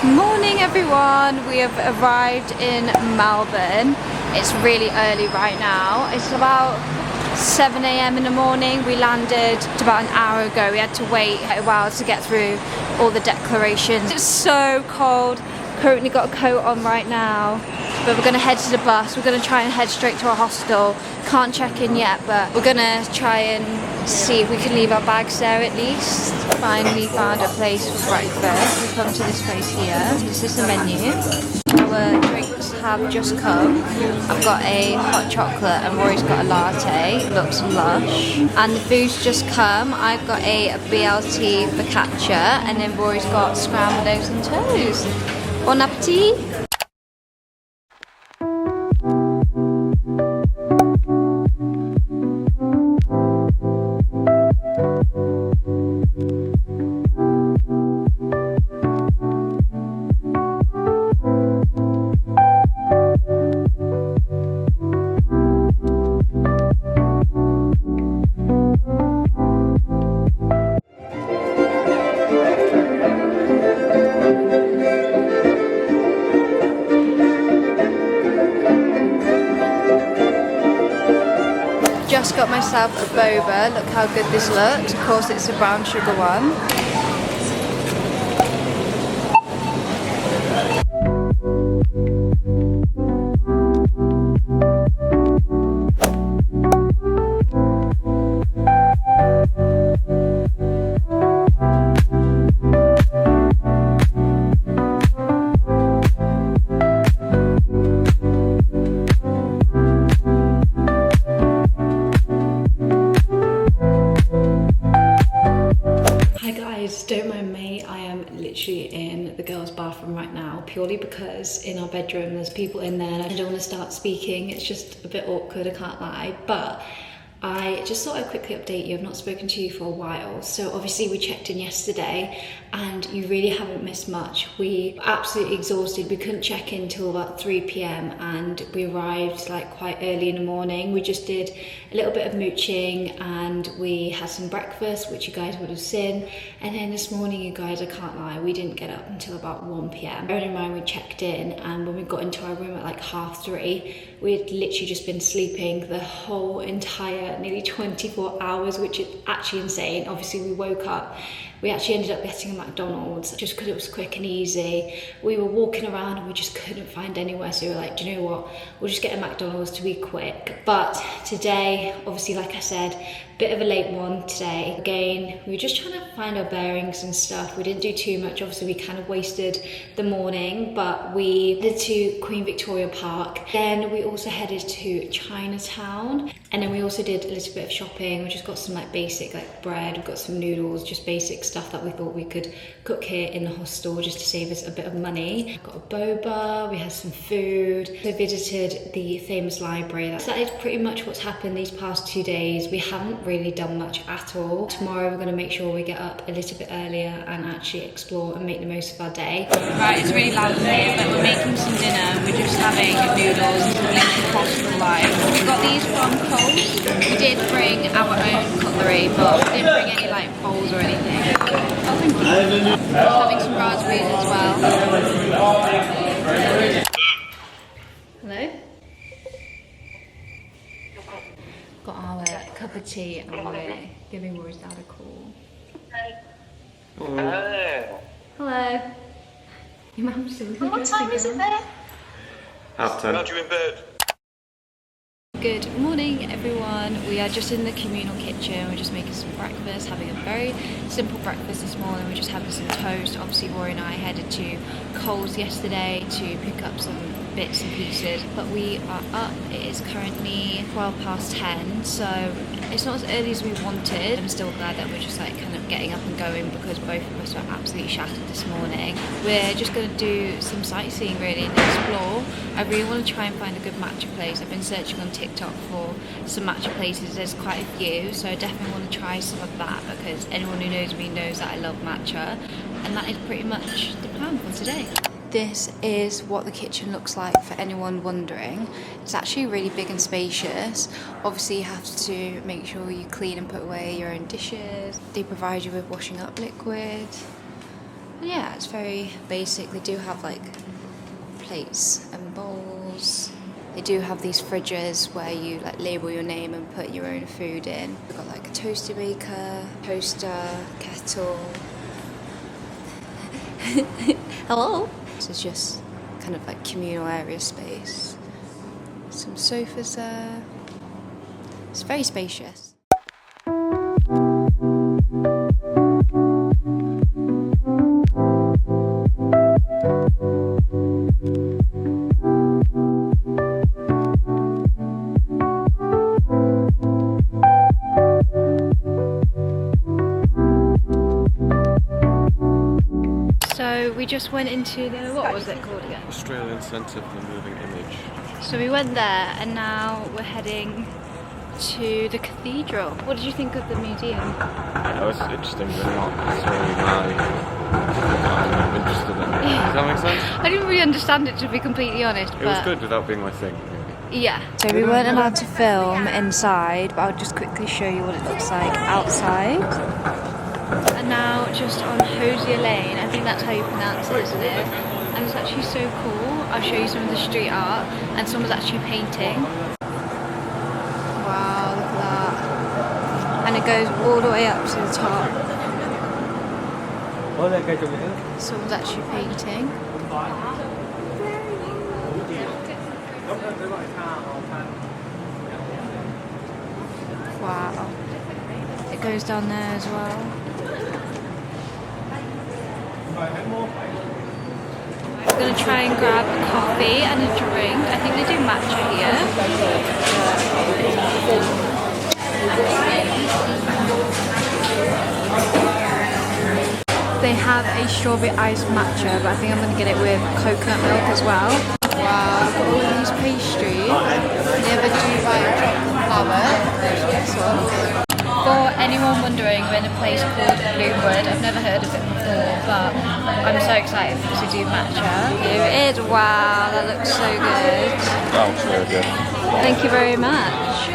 Morning everyone, we have arrived in Melbourne. It's really early right now. It's about 7 AM in the morning. We landed about an hour ago. We had to wait a while to get through all the declarations. It's so cold. Currently got a coat on right now, but we're gonna head to the bus. We're gonna try and head straight to our hostel. Can't check in yet, but we're gonna try and see if we can leave our bags there at least. Finally found a place for breakfast. We've come to this place here. This is the menu. Our drinks have just come. I've got a hot chocolate and Rory's got a latte. It looks lush. And the food's just come. I've got a BLT focaccia and then Rory's got scrambled eggs and toast. Bon appetit! Just got myself a boba. Look how good this looks. Of course it's a brown sugar one. Don't mind me, I am literally in the girls' bathroom right now purely because in our bedroom there's people in there and I don't want to start speaking. It's just a bit awkward, I can't lie, but I just thought I'd quickly update you. I've not spoken to you for a while. So obviously we checked in yesterday and you really haven't missed much. We were absolutely exhausted. We couldn't check in till about 3 PM and we arrived like quite early in the morning. We just did a little bit of mooching and we had some breakfast, which you guys would have seen. And then this morning, you guys, I can't lie, we didn't get up until about 1 PM. Bearing in mind we checked in and when we got into our room at like 3:30, we had literally just been sleeping the whole entire nearly 24 hours, which is actually insane. Obviously we woke up, we actually ended up getting a McDonald's just because it was quick and easy. We were walking around and we just couldn't find anywhere, so we were like, do you know what, we'll just get a McDonald's to be quick. But today, obviously like I said, bit of a late one today. Again, we were just trying to find our bearings and stuff. We didn't do too much. Obviously we kind of wasted the morning, but we headed to Queen Victoria Park. Then we also headed to Chinatown. And then we also did a little bit of shopping. We just got some like basic like bread, we've got some noodles, just basic stuff that we thought we could cook here in the hostel just to save us a bit of money. Got a boba, we had some food. We visited the famous library. That is pretty much what's happened these past 2 days. We haven't really done much at all. Tomorrow we're going to make sure we get up a little bit earlier and actually explore and make the most of our day. Right, it's really loud here, but we're making some dinner. We're just having noodles and some little pasta live. We got these from Coles. We did bring our own cutlery, but we didn't bring any like bowls or anything. Oh, thank you. Having some raspberries as well. Hello? Got our cup of tea and we're giving Rory's dad a call. Hello. Hello. Your mum's still What time is it there? 10:30. Glad you're in bed. Good morning everyone. We are just in the communal kitchen. We're just making some breakfast, having a very simple breakfast this morning. We're just having some toast. Obviously Rory and I headed to Coles yesterday to pick up some bits and pieces, but we are up. It is currently 10:12, so it's not as early as we wanted. I'm still glad that we're just like kind of getting up and going because both of us are absolutely shattered this morning. We're just going to do some sightseeing really and explore. I really want to try and find a good matcha place. I've been searching on TikTok for some matcha places. There's quite a few, so I definitely want to try some of that because anyone who knows me knows that I love matcha, and that is pretty much the plan for today. This is what the kitchen looks like for anyone wondering. It's actually really big and spacious. Obviously you have to make sure you clean and put away your own dishes. They provide you with washing up liquid. Yeah, it's very basic. They do have like plates and bowls. They do have these fridges where you like label your name and put your own food in. We've got like a toaster maker, toaster, kettle. Hello. This is just kind of like communal area space. Some sofas there. It's very spacious. So we just went into the, what was it called again? Australian Centre for the Moving Image. So we went there and now we're heading to the cathedral. What did you think of the museum? That was interesting, but not necessarily I'm interested in it. Does that make sense? I didn't really understand it, to be completely honest. It was good without being my thing. Yeah. So we weren't allowed to film inside, but I'll just quickly show you what it looks like outside. And now just on Hosier Lane, I think that's how you pronounce it, isn't it? And it's actually so cool. I'll show you some of the street art, and someone's actually painting. Wow, look at that. And it goes all the way up to the top. Someone's actually painting. Wow. It goes down there as well. We're going to try and grab a coffee and a drink. I think they do matcha here. They have a strawberry iced matcha, but I think I'm going to get it with coconut milk as well. Wow, look at all these pastries. They have a Dubai chocolate flower. This one. For anyone wondering, we're in a place called Bloomwood. I've never heard of it before, but I'm so excited because we do matcha. Here it is. Wow, that looks so good. That looks really good. Thank you very much.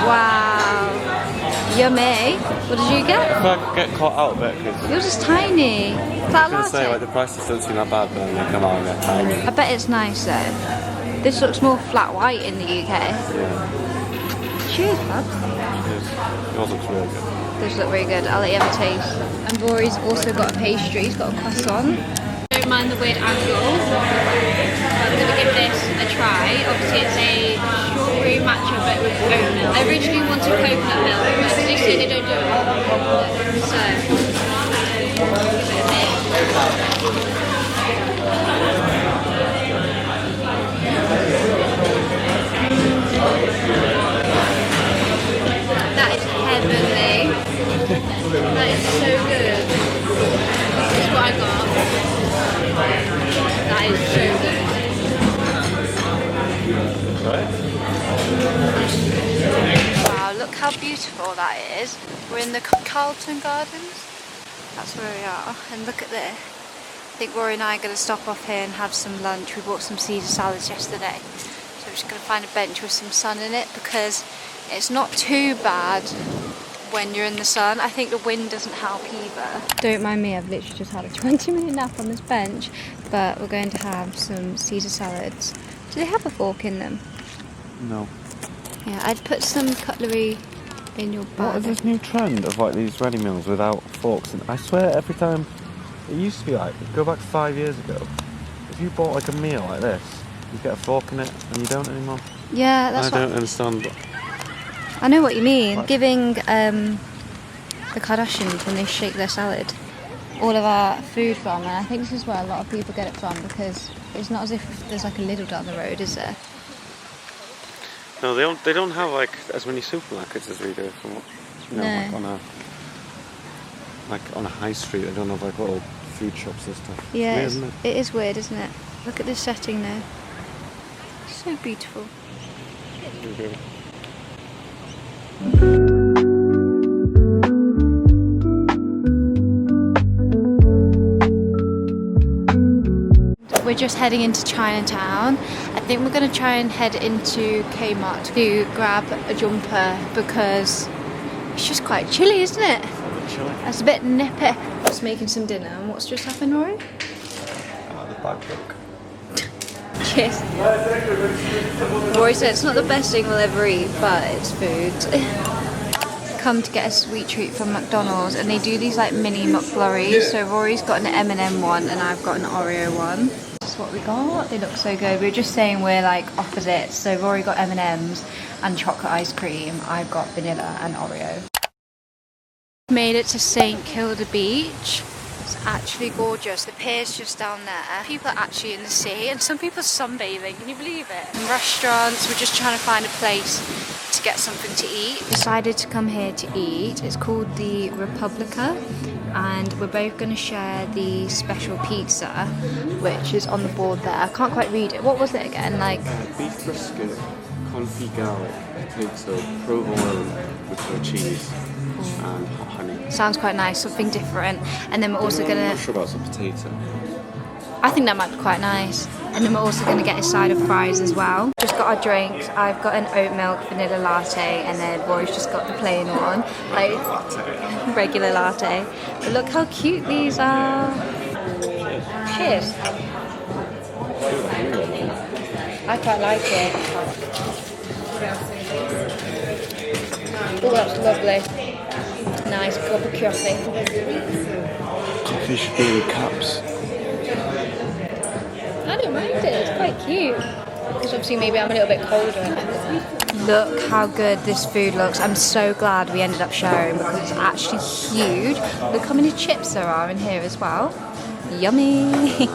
Wow. Yummy. What did you get? If I could get caught out a bit, because Yours is tiny. Is that I was going to say, like, the prices don't seem that bad, but then they come out and they're tiny. I bet it's nice though. This looks more flat white in the UK. Yeah. Cheers, bub. Yours looks really good. Those look really good. I'll let you have a taste. And Rory's also got a pastry. He's got a croissant. Don't mind the weird angle. I'm going to give this a try. Obviously it's a strawberry matcha but with oat milk. I originally wanted coconut milk, but they say they don't do it. So, give it a That is heavenly. That is so good. This is what I got. That is so good. Wow, look how beautiful that is. We're in the Carlton Gardens. That's where we are. And look at this. I think Rory and I are going to stop off here and have some lunch. We bought some Caesar salads yesterday. So we're just going to find a bench with some sun in it because it's not too bad when you're in the sun. I think the wind doesn't help either. Don't mind me, I've literally just had a 20-minute nap on this bench, but we're going to have some Caesar salads. Do they have a fork in them? No. Yeah, I'd put some cutlery in your bag. What is this new trend of, like, these ready meals without forks? And I swear every time, it used to be like, go back 5 years ago, if you bought like a meal like this, you get a fork in it, and you don't anymore. Yeah, that's I don't understand. I know what you mean. Like, giving the Kardashians when they shake their salad all of our food from, and I think this is where a lot of people get it from because it's not as if there's like a Lidl down the road, is there? No, they don't have like as many supermarkets as we do. From what, you know, No. like on a high street, they don't have like little food shops and stuff. Yeah, It's weird, isn't it? it is weird, isn't it? Look at this setting there. So beautiful. Okay. We're just heading into Chinatown. I think we're going to try and head into Kmart to grab a jumper because it's just quite chilly, isn't it? chilly. It's a bit nippy. Just making some dinner. And what's just happened, Rory? The bag broke. Cheers. Rory said it's not the best thing we'll ever eat, but it's food. Come to get a sweet treat from McDonald's, and they do these like mini McFlurries. So Rory's got an M&M one, and I've got an Oreo one. This is what we got. They look so good. We were just saying we're like opposites. So Rory got M&Ms and chocolate ice cream. I've got vanilla and Oreo. Made it to St Kilda Beach. It's actually gorgeous. The pier's just down there. People are actually in the sea, and some people are sunbathing. Can you believe it? And restaurants. We're just trying to find a place to get something to eat. Decided to come here to eat. It's called the Republica, and we're both going to share the special pizza, which is on the board there. I can't quite read it. What was it again? Like Beef brisket, confit garlic, pizza, provolone with cheese and hot honey. Sounds quite nice, something different. And then we're also I'm gonna. not sure about some potato. I think that might be quite nice. And then we're also gonna get a side of fries as well. Just got our drinks. I've got an oat milk vanilla latte, and then Rory's just got the plain one, like regular latte. But look how cute these are. Cheers. I quite like it. Oh, that's lovely. Nice cup of coffee. Coffee should be in caps. I don't mind it, it's quite cute. Because obviously maybe I'm a little bit colder. Look how good this food looks. I'm so glad we ended up sharing because it's actually huge. Look how many chips there are in here as well. Yummy.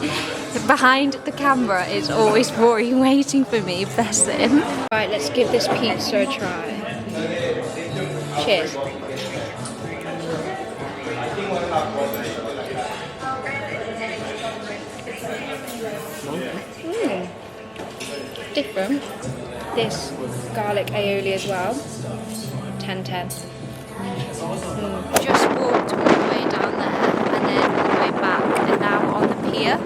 Behind the camera is always Rory waiting for me, bless him. Right, let's give this pizza a try. Cheers. Different. This garlic aioli as well. 10/10. Just walked all the way down there and then all the way back, and now we're on the pier.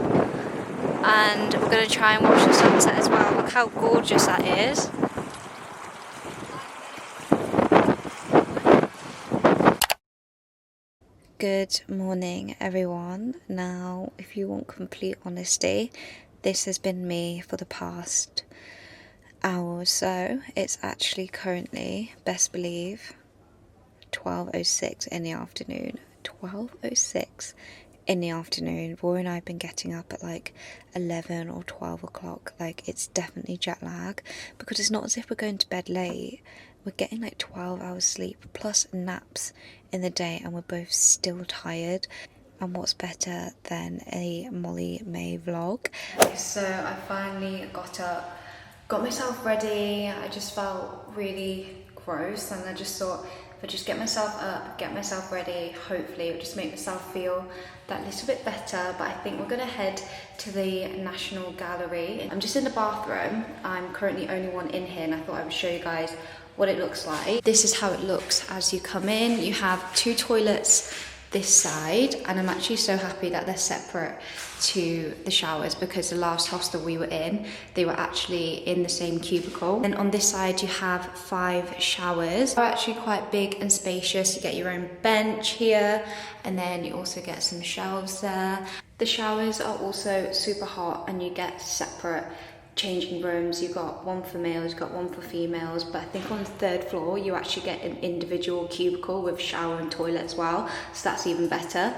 And we're going to try and watch the sunset as well. Look how gorgeous that is. Good morning, everyone. Now, if you want complete honesty, this has been me for the past hour or so. It's actually currently, best believe, 12:06 in the afternoon. 12:06 in the afternoon. Rory and I have been getting up at like 11 or 12 o'clock. Like, it's definitely jet lag, because it's not as if we're going to bed late. We're getting like 12 hours sleep plus naps in the day, and we're both still tired. And what's better than a Molly May vlog? So I finally got up, got myself ready. I just felt really gross, and I just thought if I just get myself up, get myself ready, hopefully it will just make myself feel that little bit better. But I think we're gonna head to the National Gallery. I'm just in the bathroom. I'm currently only one in here, and I thought I would show you guys what it looks like. This is how it looks as you come in. You have 2 toilets this side, and I'm actually so happy that they're separate to the showers, because the last hostel we were in, they were actually in the same cubicle. And on this side you have 5 showers. They're actually quite big and spacious. You get your own bench here, and then you also get some shelves there. The showers are also super hot, and you get separate changing rooms. You've got one for males, you've got one for females, but I think on the 3rd floor you actually get an individual cubicle with shower and toilet as well, so that's even better.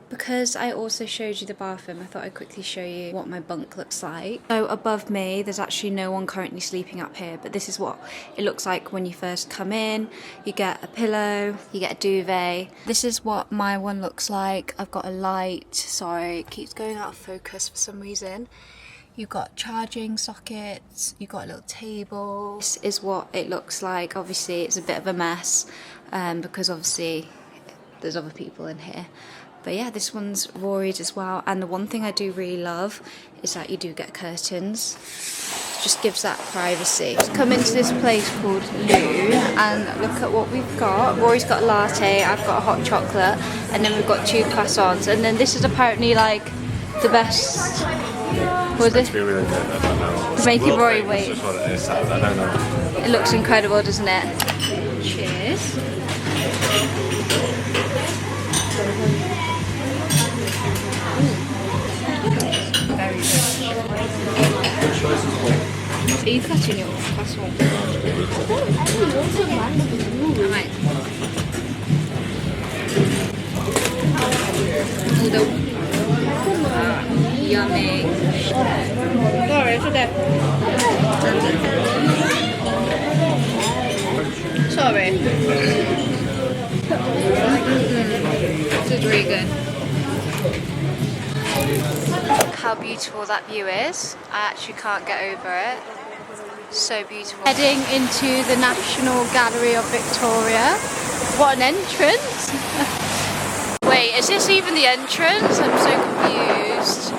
Because I also showed you the bathroom, I thought I'd quickly show you what my bunk looks like. So above me, there's actually no one currently sleeping up here, but this is what it looks like when you first come in. You get a pillow, you get a duvet. This is what my one looks like. I've got a light, sorry, it keeps going out of focus for some reason. You've got charging sockets, you've got a little table. This is what it looks like. Obviously it's a bit of a mess, because obviously there's other people in here. But yeah, this one's Rory's as well. And the one thing I do really love is that you do get curtains. It just gives that privacy. Just come into this place called Lou and look at what we've got. Rory's got a latte, I've got a hot chocolate, and then we've got 2 croissants. And then this is apparently like the best. Was it? To be really good, I don't know. To make you Rory wait. That's what it is. I don't know. It looks incredible, doesn't it? Cheers. Very good. Are you cutting your croissant? Alright. Yummy. Sorry, it's okay. Sorry. This is really good. Look how beautiful that view is. I actually can't get over it. So beautiful. Heading into the National Gallery of Victoria. What an entrance! Wait, is this even the entrance? I'm so confused.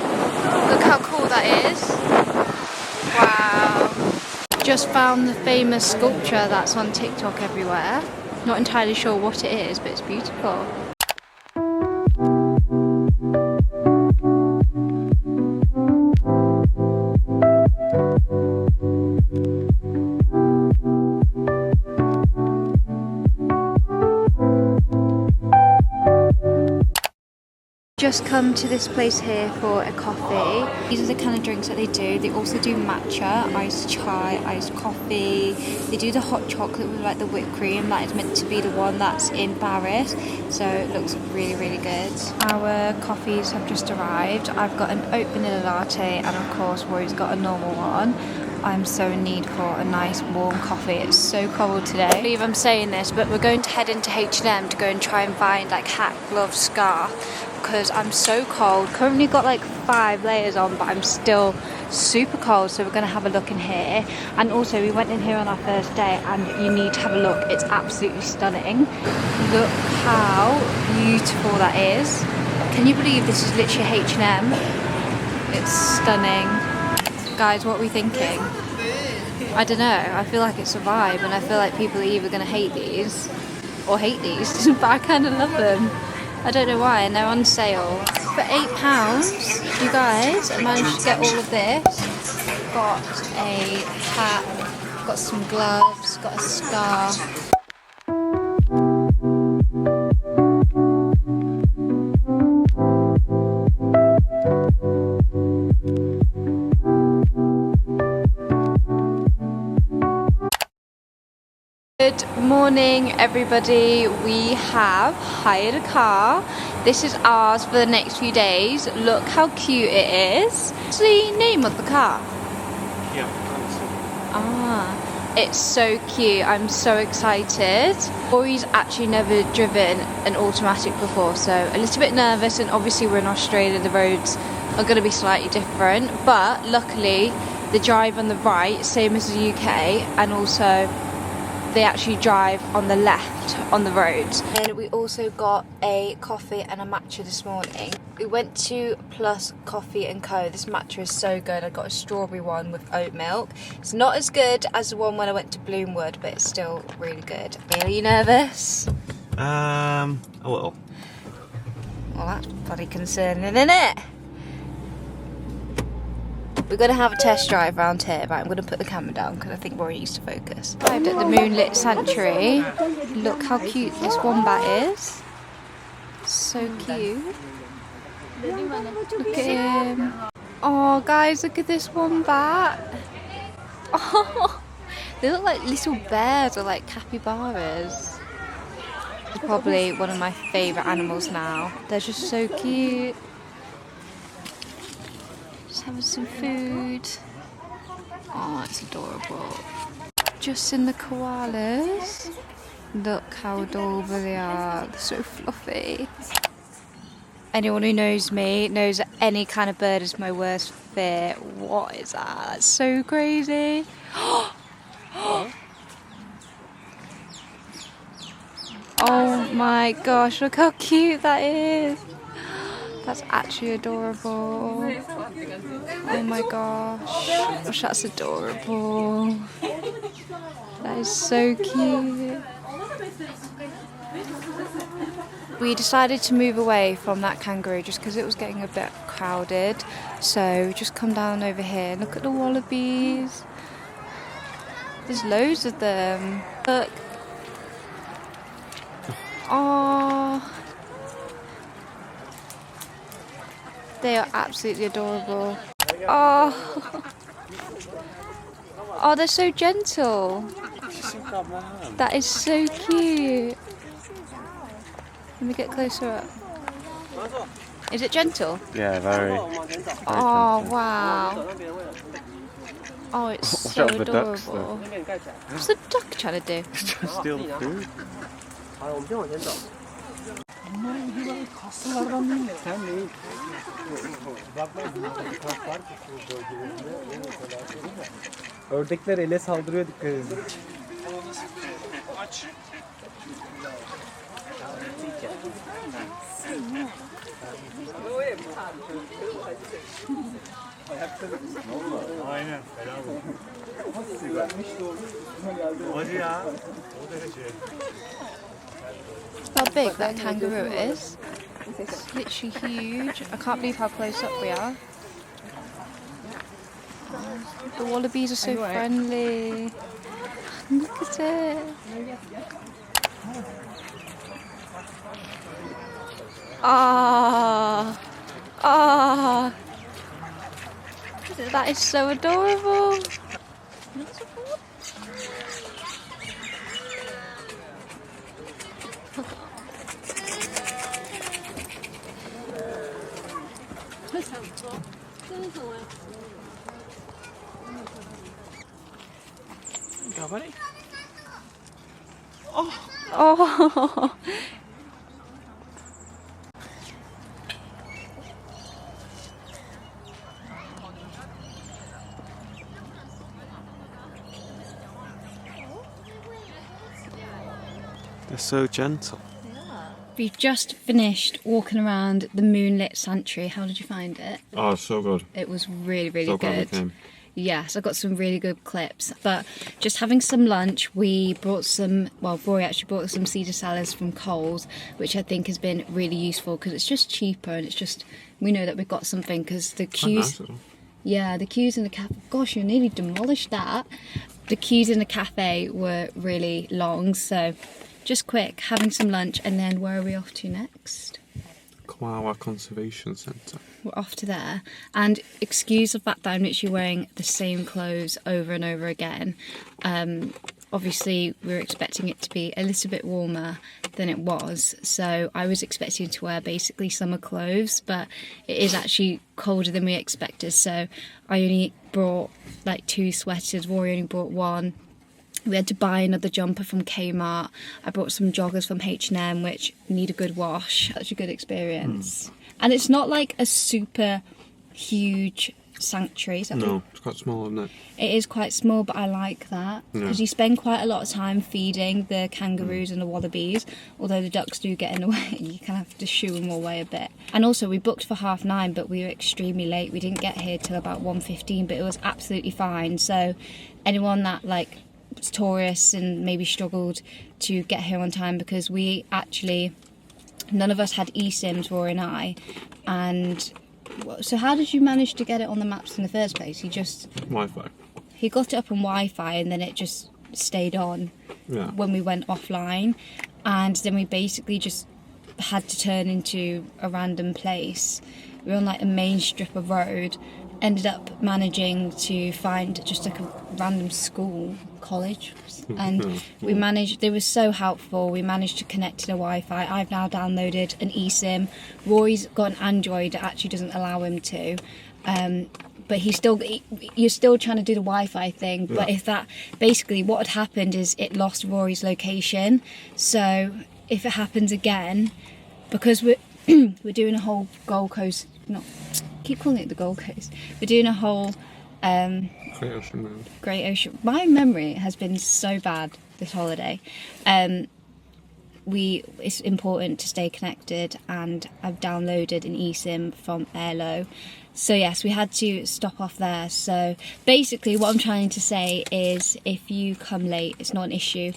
Look how cool that is. Wow. Just found the famous sculpture that's on TikTok everywhere. Not entirely sure what it is, but it's beautiful. Just come to this place here for a coffee. These are the kind of drinks that they do. They also do matcha, iced chai, iced coffee. They do the hot chocolate with like the whipped cream. That is meant to be the one that's in Paris. So it looks really, really good. Our coffees have just arrived. I've got an oat vanilla latte and of course Rory's got a normal one. I'm so in need for a nice warm coffee. It's so cold today. I believe I'm saying this, but we're going to head into H&M to go and try and find like hat, glove, scarf because I'm so cold. Currently got like 5 layers on, but I'm still super cold, so we're going to have a look in here. And also we went in here on our first day and you need to have a look. It's absolutely stunning. Look how beautiful that is. Can you believe this is literally H&M? It's stunning. Guys, what are we thinking? I don't know, I feel like it's a vibe and I feel like people are either going to hate these or hate these, but I kind of love them. I don't know why, and they're on sale. For £8, you guys, I managed to get all of this. Got a hat, got some gloves, got a scarf. Good morning everybody, we have hired a car. This is ours for the next few days. Look how cute it is. What's the name of the car? Yeah. Ah, it's so cute. I'm so excited. Rory's actually never driven an automatic before, so a little bit nervous, and obviously we're in Australia, the roads are going to be slightly different, but luckily the drive on the right, same as the UK, and also they actually drive on the left on the road. And we also got a coffee and a matcha this morning. We went to Plus Coffee and Co. This matcha is so good. I got a strawberry one with oat milk. It's not as good as the one when I went to Bloomwood, but it's still really good. Are you nervous? A little. Well, that's bloody concerning, isn't it? We're going to have a test drive around here. Right, I'm going to put the camera down because I think Rory needs to focus. Arrived at the Moonlit Sanctuary. Look how cute this wombat is. So cute. Look at him. Oh, guys, look at this wombat. Oh, they look like little bears or like capybaras. It's probably one of my favourite animals now. They're just so cute. Just having some food. Oh, it's adorable. Just in the koalas. Look how adorable they are. They're so fluffy. Anyone who knows me knows that any kind of bird is my worst fear. What is that? That's so crazy. Oh my gosh, look how cute that is. That's actually adorable. Oh my gosh. That's adorable. That is so cute. We decided to move away from that kangaroo just because it was getting a bit crowded. So we just come down over here. Look at the wallabies. There's loads of them. Look. Oh. They are absolutely adorable. Oh, oh, they're so gentle. That is so cute. Let me get closer up. Is it gentle? Yeah, very. Oh, wow. Oh, it's so Watch out for the ducks, adorable. What's the duck trying to do? Trying to steal the food. Ördekler ele saldırıyor, dikkat edin. Aynen. Helal olsun. Hadi ya. O derece. How big that kangaroo is. It's literally huge. I can't believe how close up we are. The wallabies are so friendly. Look at it. Ah, ah, that is so adorable. Go, buddy. Oh. They're so gentle. We've just finished walking around the moonlit sanctuary. How did you find it? Oh, so good. It was really, really So glad we good. came. Yes, I got some really good clips. But just having some lunch, we brought some, well, Rory actually brought some Caesar salads from Coles, which I think has been really useful because it's just cheaper and it's just, we know that we've got something because the queues, yeah, the queues in the cafe, gosh, you nearly demolished that. The queues in the cafe were really long, so just quick, having some lunch, and then where are we off to next? Koala Conservation Centre. We're off to there, and excuse the fact that I'm literally wearing the same clothes over and over again. Obviously we were expecting it to be a little bit warmer than it was, so I was expecting to wear basically summer clothes, but it is actually colder than we expected, so I only brought like 2 sweaters, Rory only brought 1. We had to buy another jumper from Kmart. I brought some joggers from H&M, which need a good wash. That's a good experience. And it's not like a super huge sanctuary. So No, it's quite small, isn't it? it is quite small, but I like that because you spend quite a lot of time feeding the kangaroos and the wallabies, although the ducks do get in the way and you kind of have to shoo them away a bit. And also we booked for 9:30, but we were extremely late. We didn't get here till about 1:15, but it was absolutely fine. So anyone that like tourists and maybe struggled to get here on time, because we actually, none of us had eSIMs, Rory and I, and so how did you manage to get it on the maps in the first place? He Wi-Fi. he got it up on Wi-Fi and then it just stayed on when we went offline, and then we basically just had to turn into a random place. We were on like a main strip of road, ended up managing to find just like a random school, college, and we managed, they were so helpful, we managed to connect to the Wi-Fi. I've now downloaded an eSIM. Rory's got an Android that actually doesn't allow him to, but you're still trying to do the Wi-Fi thing, but if that, basically what had happened is it lost Rory's location, so if it happens again, because we're doing a whole Gold Coast, keep calling it the Gold Coast, we're doing a whole Great Ocean Road. Great Ocean. My memory has been so bad this holiday. It's important to stay connected, and I've downloaded an eSIM from Airlo. So yes, we had to stop off there. So basically what I'm trying to say is if you come late, it's not an issue.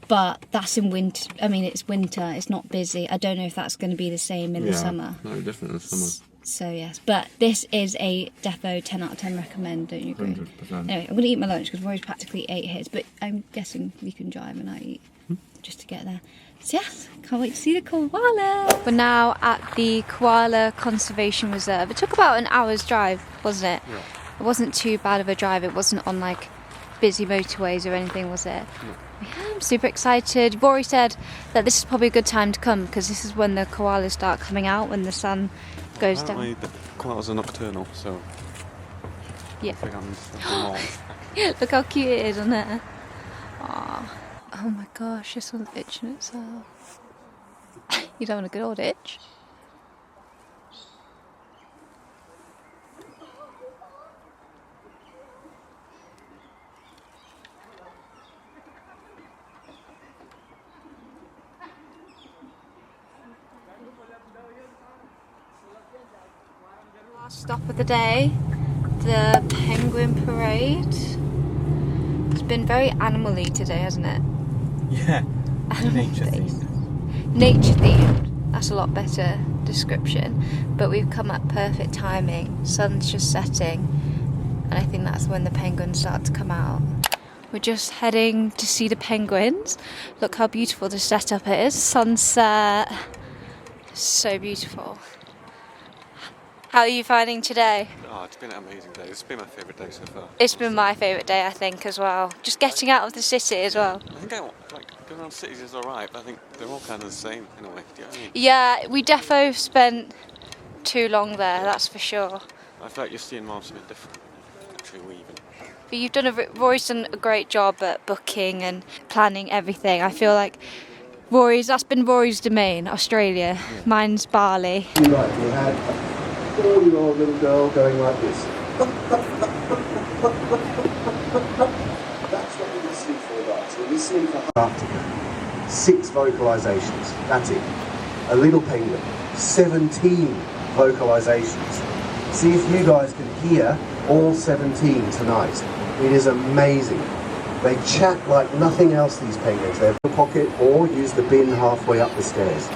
But that's in winter. I mean, it's winter, it's not busy. I don't know if that's going to be the same in the summer. No, different in the summer. So yes, but this is a defo 10 out of 10 recommend, don't you agree? 100%. Anyway, I'm going to eat my lunch because Rory's practically ate his, but I'm guessing you can drive and I eat. just to get there. So yes, can't wait to see the koala. We're now at the Koala Conservation Reserve. It took about an hour's drive, wasn't it? Yeah. It wasn't too bad of a drive. It wasn't on like busy motorways or anything, was it? No. Yeah, I'm super excited. Rory said that this is probably a good time to come because this is when the koalas start coming out when the sun goes Apparently down. the koalas are nocturnal, so Yeah. I think I'm Look how cute it is on there. Aww. Oh my gosh, this one's itching itself. You don't want a good old itch? Last stop of the day, the penguin parade. It's been very animal-y today, hasn't it? Yeah. Nature Animal-based. themed. Nature themed. That's a lot better description. But we've come at perfect timing. Sun's just setting, and I think that's when the penguins start to come out. We're just heading to see the penguins. Look how beautiful the setup is. Sunset. So beautiful. How are you finding today? Oh, it's been an amazing day. This has been my favourite day so far. It's been my favourite day, I think, as well. Just getting out of the city as well. I think going around cities is alright, but I think they're all kind of the same in a way. Do you know what I mean? Yeah, we defo spent too long there, that's for sure. I feel like you're seeing more something different. Actually, weaving. But you've done Rory's done a great job at booking and planning everything. I feel like that's been Rory's domain, Australia. Yeah. Mine's Bali. Right, we had a 4-year-old little girl going like this. That's what we're listening for, guys. We're listening for Antarctica. 6 vocalizations. That's it. A little penguin. 17 vocalizations. See if you guys can hear all 17 tonight. It is amazing. They chat like nothing else, these penguins. They have a pocket or use the bin halfway up the stairs.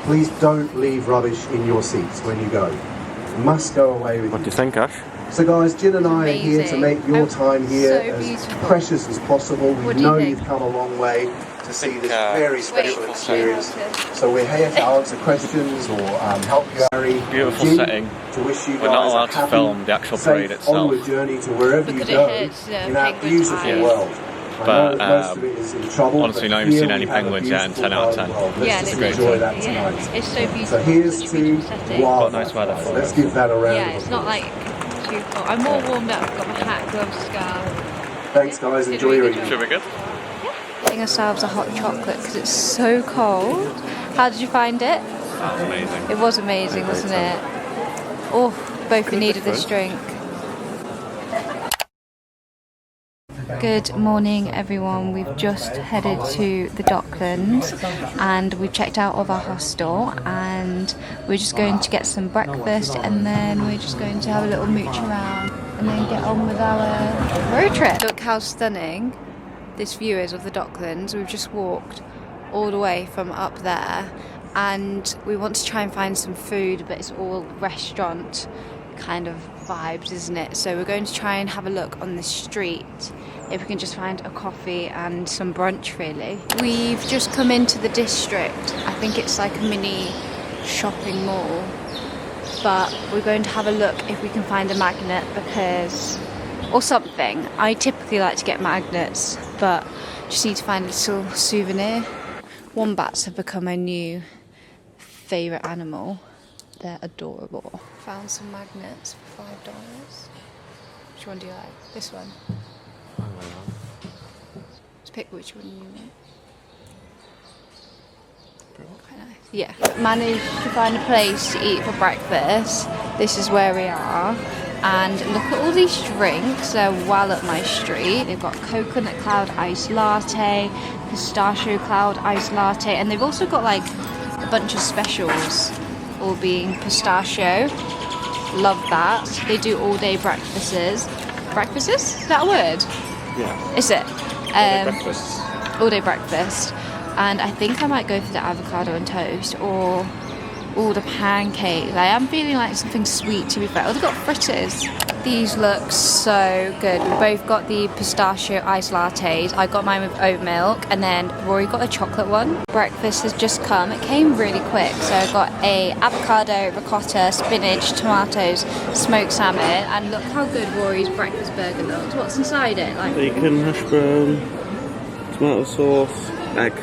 Please don't leave rubbish in your seats when you go. It must go away with you. What do you think, Ash? So guys, Jen and I are here to make your time here as precious as possible. We know you've come a long way to see this very special experience. So we're here to answer questions or help you, Harry. Beautiful Jim, setting. To wish you We're not guys allowed a to happy, film the actual parade safe itself. onward journey to wherever you go in our beautiful world. But most of it is in trouble, honestly, but not even here seen we any have a penguins yet, and 10 out of 10. Let's Yeah, just literally. enjoy that Yeah, tonight. it's so beautiful. So here's Such a to beautiful setting. wildlife. Got nice weather guys. for Let's it. give that a round Yeah, of it's not applause. like too cold. I'm more warmed up. I've got my hat, gloves, scarf. Thanks guys, enjoy your evening. Should we good? Getting ourselves a hot chocolate because it's so cold. How did you find it? That was amazing. It was amazing, wasn't it? Oh, both in need of this drink. Good morning, everyone. We've just headed to the Docklands and we've checked out of our hostel and we're just going to get some breakfast and then we're just going to have a little mooch around and then get on with our road trip. Look how stunning this view is of the Docklands. We've just walked all the way from up there and we want to try and find some food, but it's all restaurant kind of vibes, isn't it? So we're going to try and have a look on the street if we can just find a coffee and some brunch, really. We've just come into the district. I think it's like a mini shopping mall, but we're going to have a look if we can find a magnet or something. I typically like to get magnets, but just need to find a little souvenir. Wombats have become my new favourite animal. They're adorable. Found some magnets for $5. Which one do you like? This one? Just pick which one you want. Quite nice. Yeah. Managed to find a place to eat for breakfast. This is where we are. And look at all these drinks. They're well up my street. They've got coconut cloud iced latte, pistachio cloud iced latte, and they've also got like a bunch of specials, all being pistachio. Love that. They do all day breakfasts. Breakfasts? Is that a word? Yeah. Is it? Breakfasts. All day breakfast. And I think I might go for the avocado and toast or All the pancakes. I am feeling like something sweet, to be fair. Oh, they've got fritters. These look so good. We both got the pistachio iced lattes. I got mine with oat milk, and then Rory got a chocolate one. Breakfast has just come. It came really quick. So I got a avocado, ricotta, spinach, tomatoes, smoked salmon, and look how good Rory's breakfast burger looks. What's inside it? Like Bacon, hash brown, tomato sauce, egg.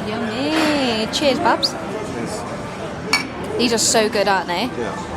yummy. Cheers, Babs. These are so good, aren't they? Yeah.